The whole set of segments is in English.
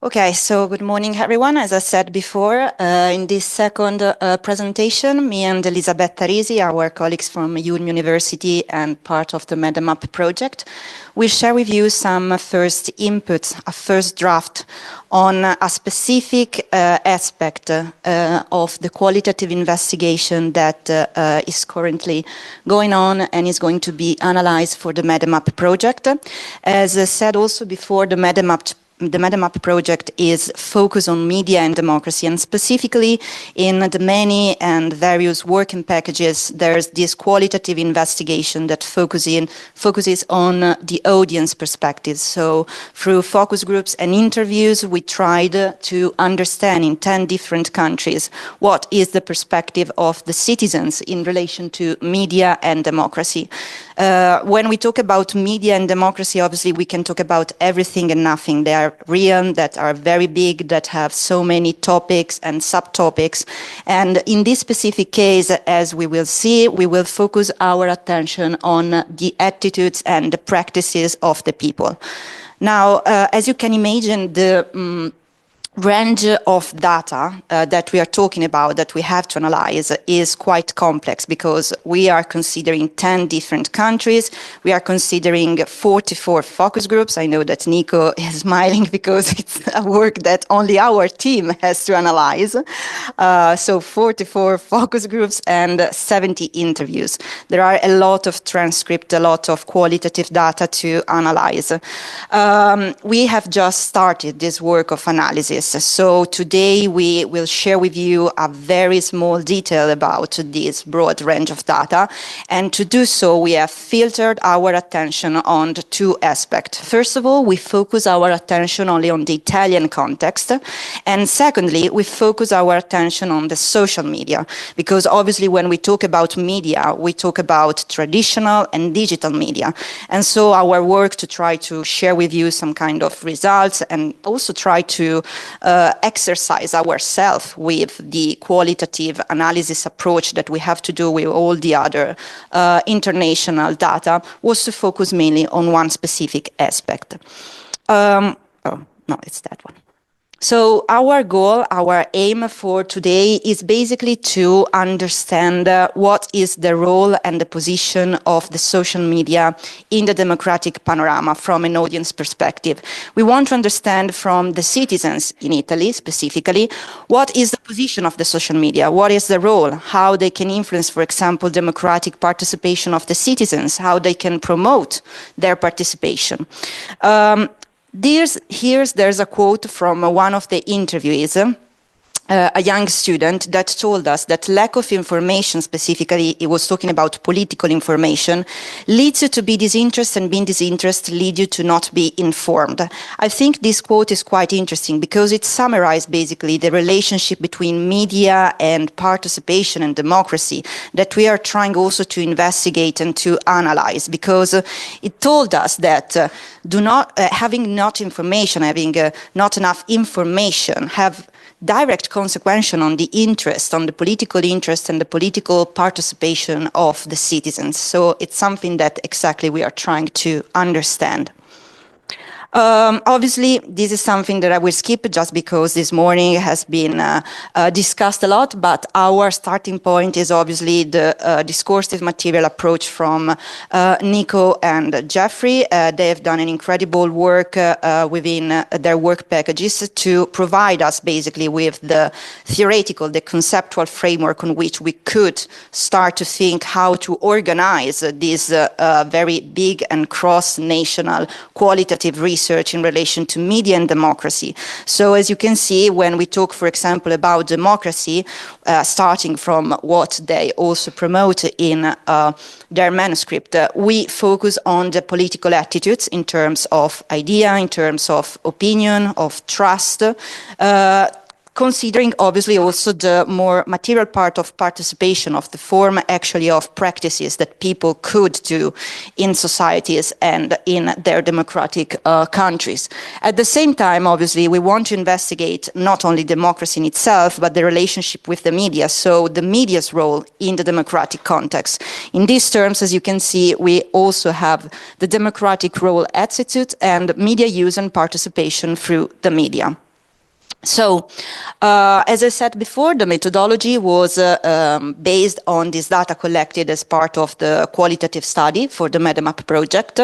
Okay, so good morning, everyone. As I said before, in this second presentation, me and Elisabetta Risi, our colleagues from ULM University and part of the MEDEMAP project, will share with you some first inputs, a first draft on a specific aspect of the qualitative investigation that is currently going on and is going to be analyzed for the MEDEMAP project. As I said also before, the MEDEMAP project is focused on media and democracy, and specifically in the many and various working packages, there's this qualitative investigation that focuses on the audience perspective. So through focus groups and interviews, we tried to understand in 10 different countries what is the perspective of the citizens in relation to media and democracy. When we talk about media and democracy, obviously we can talk about everything and nothing. There are realms that are very big, that have so many topics and subtopics. And in this specific case, as we will see, we will focus our attention on the attitudes and the practices of the people. Now, as you can imagine, the range of data that we are talking about, that we have to analyze, is quite complex because we are considering 10 different countries. We are considering 44 focus groups. I know that Nico is smiling because it's a work that only our team has to analyze. So 44 focus groups and 70 interviews. There are a lot of transcript, a lot of qualitative data to analyze. We have just started this work of analysis. So today we will share with you a very small detail about this broad range of data. And to do so, we have filtered our attention on the two aspects. First of all, we focus our attention only on the Italian context. And secondly, we focus our attention on the social media. Because obviously when we talk about media, we talk about traditional and digital media. And so our work to try to share with you some kind of results and also try to exercise ourselves with the qualitative analysis approach that we have to do with all the other international data was to focus mainly on one specific aspect. Oh, no, it's that one. So our goal, our aim for today is basically to understand what is the role and the position of the social media in the democratic panorama from an audience perspective. We want to understand from the citizens in Italy specifically, what is the position of the social media, what is the role, how they can influence, for example, democratic participation of the citizens, how they can promote their participation. There's a quote from one of the interviewees, a young student that told us that lack of information, specifically, he was talking about political information, leads you to be disinterested, and being disinterested leads you to not be informed. I think this quote is quite interesting because it summarized basically the relationship between media and participation and democracy that we are trying also to investigate and to analyze, because it told us that having not enough information have direct consequence on the interest, on the political interest and the political participation of the citizens. So it's something that exactly we are trying to understand. Obviously, this is something that I will skip just because this morning has been discussed a lot, but our starting point is obviously the discursive material approach from Nico and Jeffrey. They have done an incredible work within their work packages to provide us basically with the theoretical, the conceptual framework on which we could start to think how to organize this very big and cross-national qualitative research in relation to media and democracy. So as you can see, when we talk, for example, about democracy, starting from what they also promote in their manuscript, we focus on the political attitudes in terms of idea, in terms of opinion, of trust, considering obviously also the more material part of participation, of the form actually of practices that people could do in societies and in their democratic countries. At the same time, obviously, we want to investigate not only democracy in itself, but the relationship with the media, so the media's role in the democratic context. In these terms, as you can see, we also have the democratic role attitude and media use and participation through the media. So, as I said before, the methodology was based on this data collected as part of the qualitative study for the MEDEMAP project.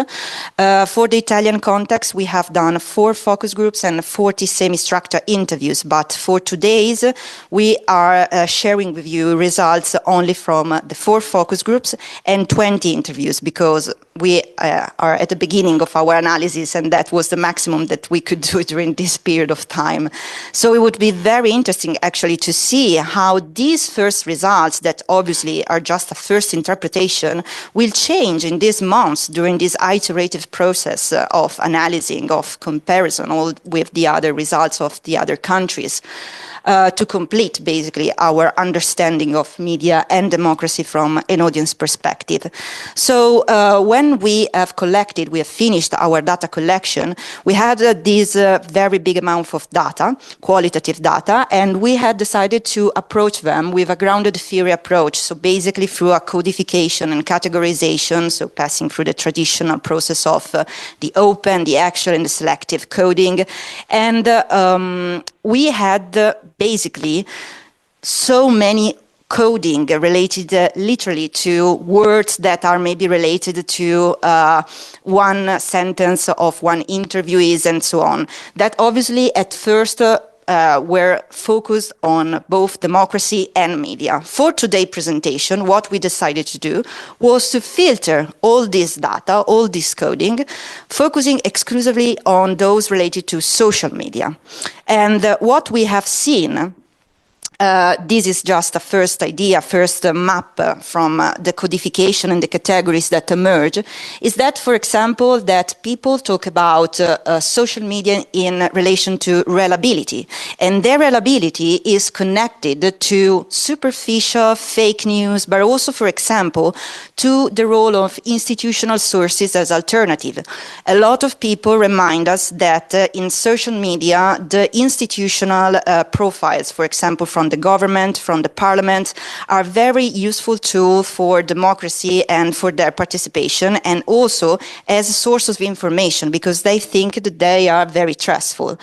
For the Italian context, we have done 4 focus groups and 40 semi-structured interviews, but for today's, we are sharing with you results only from the 4 focus groups and 20 interviews, because we are at the beginning of our analysis, and that was the maximum that we could do during this period of time. So it would be very interesting actually to see how these first results, that obviously are just a first interpretation, will change in these months during this iterative process of analyzing, of comparison all with the other results of the other countries. To complete basically our understanding of media and democracy from an audience perspective. So when we have finished our data collection, we had this very big amount of data, qualitative data, and we had decided to approach them with a grounded theory approach. So basically through a codification and categorization, so passing through the traditional process of the open, the actual, and the selective coding. And we had basically so many coding related literally to words that are maybe related to one sentence of one interviewees and so on, that obviously at first were focused on both democracy and media. For today's presentation, what we decided to do was to filter all this data, all this coding, focusing exclusively on those related to social media. And what we have seen, this is just a first idea, first map from the codification and the categories that emerge, is that, for example, that people talk about social media in relation to reliability. And their reliability is connected to superficial fake news, but also, for example, to the role of institutional sources as alternative. A lot of people remind us that in social media, the institutional profiles, for example, from the government, from the parliament, are very useful tool for democracy and for their participation, and also as a source of information, because they think that they are very trustful.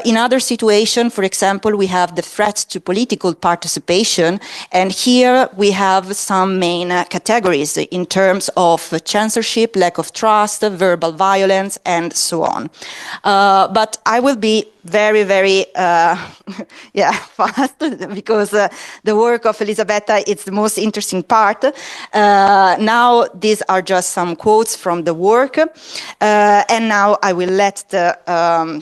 In other situations, for example, we have the threat to political participation, and here we have some main categories in terms of censorship, lack of trust, verbal violence, and so on. But I will be very, very fast, because the work of Elisabetta is the most interesting part. Now, these are just some quotes from the work. And now I will let the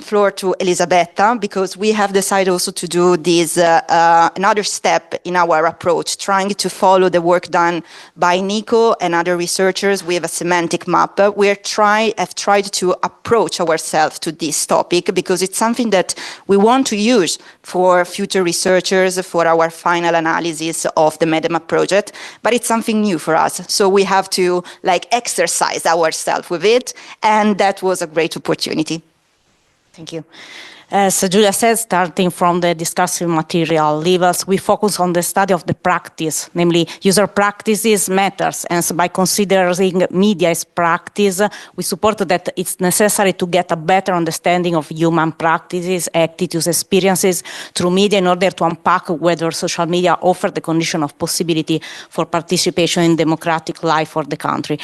floor to Elisabetta, because we have decided also to do this another step in our approach, trying to follow the work done by Nico and other researchers with a semantic map. We have tried to approach ourselves to this topic, because it's something that we want to use for future researchers for our final analysis of the MEDEMAP project, but it's something new for us. So we have to exercise ourselves with it, and that was a great opportunity. Thank you. As Giulia said, starting from the discussive material levels, we focus on the study of the practice, namely user practices matters. And so by considering media as practice, we support that it's necessary to get a better understanding of human practices, attitudes, experiences through media in order to unpack whether social media offer the condition of possibility for participation in democratic life for the country.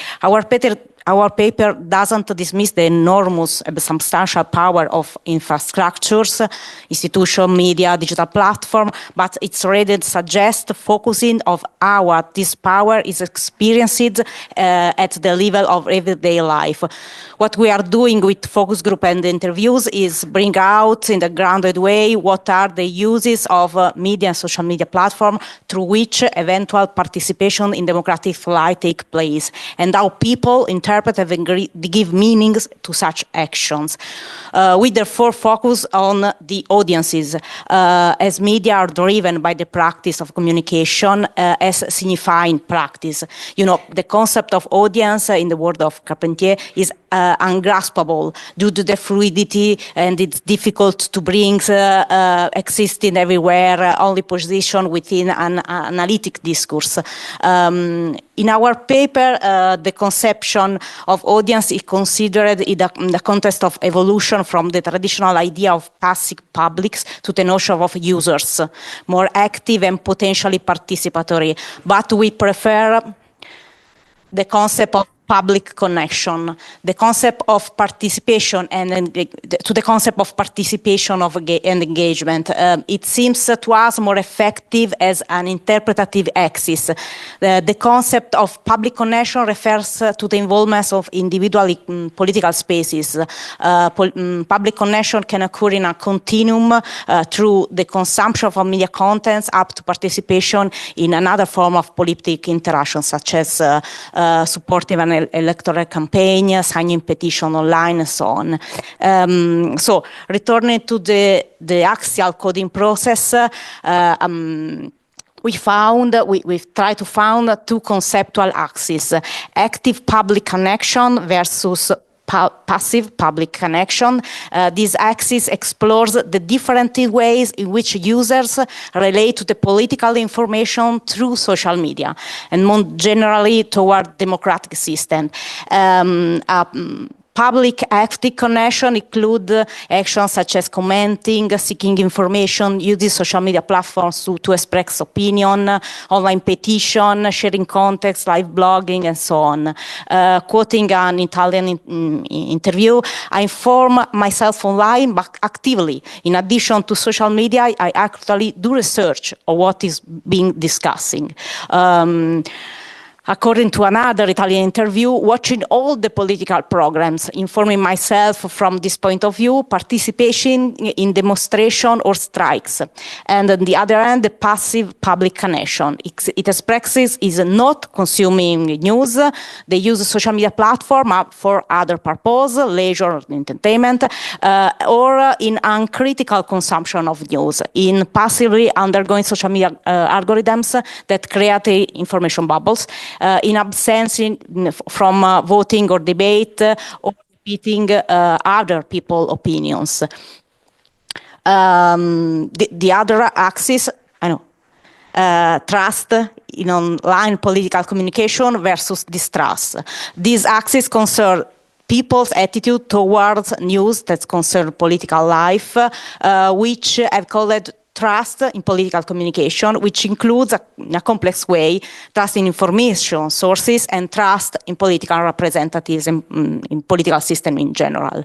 Our paper doesn't dismiss the enormous and substantial power of infrastructures, institution, media, digital platform, but it's already suggests focusing of how this power is experienced at the level of everyday life. What we are doing with focus group and interviews is bring out in a grounded way what are the uses of media and social media platform through which eventual participation in democratic life take place, and how people interpret and give meanings to such actions. We therefore focus on the audiences, as media are driven by the practice of communication as signifying practice. You know, the concept of audience in the word of Carpentier is ungraspable due to the fluidity, and it's difficult to bring existing everywhere, only position within an analytic discourse. In our paper, the conception of audience is considered in the context of evolution from the traditional idea of passive publics to the notion of users, more active and potentially participatory. But we prefer the concept of public connection, the concept of participation, and to the concept of participation and engagement. It seems to us more effective as an interpretative axis. The concept of public connection refers to the involvement of individual political spaces. Public connection can occur in a continuum through the consumption of media contents up to participation in another form of political interaction, such as supporting an electoral campaign, signing petition online, and so on. So returning to the axial coding process, we've tried to found two conceptual axes: active public connection versus passive public connection. This axis explores the different ways in which users relate to the political information through social media, and more generally toward democratic system. Public active connection include actions such as commenting, seeking information, using social media platforms to express opinion, online petition, sharing context, live blogging, and so on. Quoting an Italian interview, I inform myself online, but actively. In addition to social media, I actually do research on what is being discussing. According to another Italian interview, watching all the political programs, informing myself from this point of view, participation in demonstration or strikes. And on the other hand, the passive public connection. It expresses is not consuming news. They use a social media platform for other purpose, leisure, entertainment, or in uncritical consumption of news, in passively undergoing social media algorithms that create information bubbles. In absence from voting or debate or repeating other people's opinions. The other axis, trust in online political communication versus distrust. This axis concerns people's attitude towards news that concern political life, which I've called trust in political communication, which includes, in a complex way, trust in information sources and trust in political representatives and in political system in general.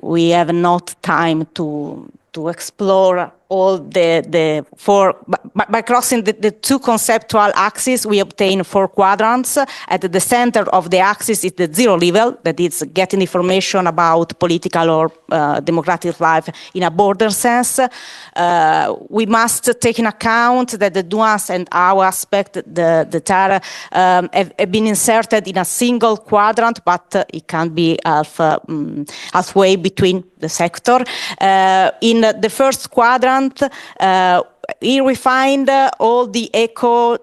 We have not time to explore all the four, by crossing the two conceptual axes, we obtain 4 quadrants. At the center of the axis is the zero level, that is getting information about political or democratic life in a broader sense. We must take in account that the nuance and our aspect that are have been inserted in a single quadrant, but it can be halfway between the sector. In the first quadrant, here we find all the echo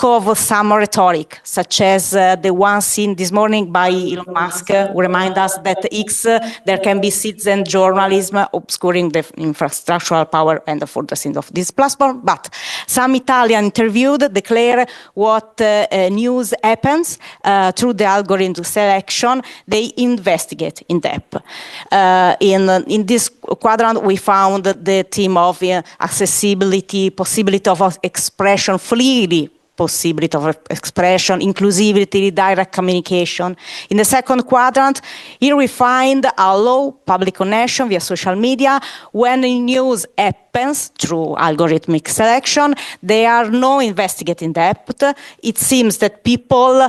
of some rhetoric, such as the one seen this morning by Elon Musk, who remind us that X, there can be citizen journalism obscuring the infrastructural power and for the sins of this platform. But some Italian interviewed declare what news happens through the algorithm selection. They investigate in depth. In this quadrant, we found the theme of accessibility, possibility of expression freely, possibility of expression, inclusivity, direct communication. In the second quadrant, here we find a low public connection via social media. When news happens through algorithmic selection, they are no investigating depth. It seems that people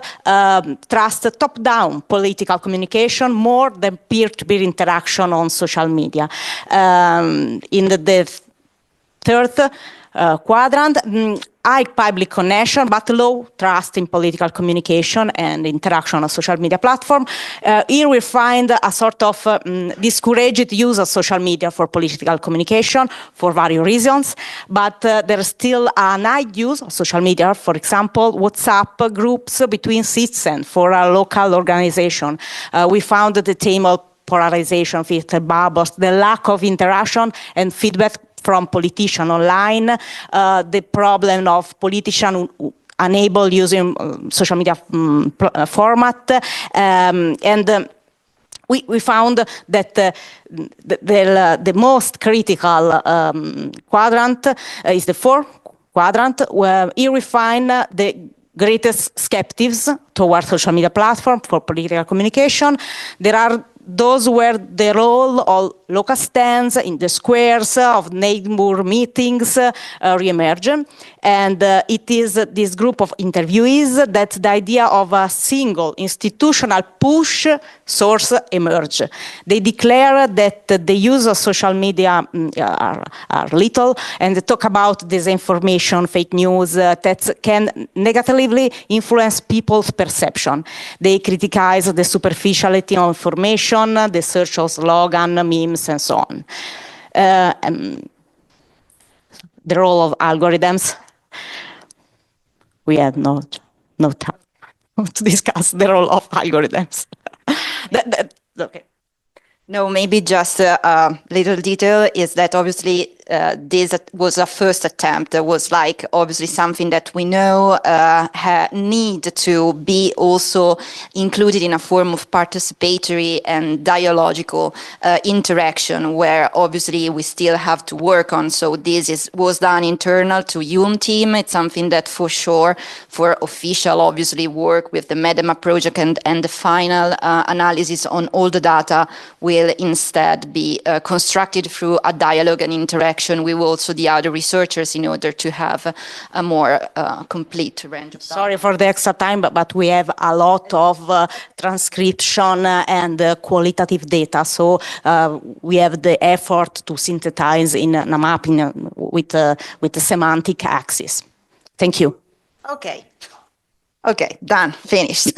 trust top-down political communication more than peer-to-peer interaction on social media. In the third quadrant, high public connection, but low trust in political communication and interaction on social media platform. Here we find a sort of discouraged use of social media for political communication for various reasons, but there is still a high use of social media, for example, WhatsApp groups between citizens for a local organization. We found the theme of polarization, filter bubbles, the lack of interaction and feedback from politicians online, the problem of politicians unable using social media format, and we found that the most critical quadrant is the fourth quadrant, where here we find the greatest skeptics towards social media platform for political communication. There are those where the role of local stands in the squares of neighbor meetings re-emerge. And it is this group of interviewees that the idea of a single institutional push source emerge. They declare that the use of social media are little, and they talk about disinformation, fake news that can negatively influence people's perception. They criticize the superficiality of information, the search of slogan, memes, and so on. The role of algorithms. We had no time to discuss the role of algorithms. Okay. No, maybe just a little detail is that obviously this was a first attempt. It was like obviously something that we know need to be also included in a form of participatory and dialogical interaction, where obviously we still have to work on. So this was done internal to UM team. It's something that for sure, for official obviously work with the MEDEMA project and the final analysis on all the data will instead be constructed through a dialogue and interaction with also the other researchers in order to have a more complete range of data. Sorry for the extra time, but we have a lot of transcription and qualitative data. So we have the effort to synthesize in a mapping with the semantic axis. Thank you. Okay. Okay, done, finished.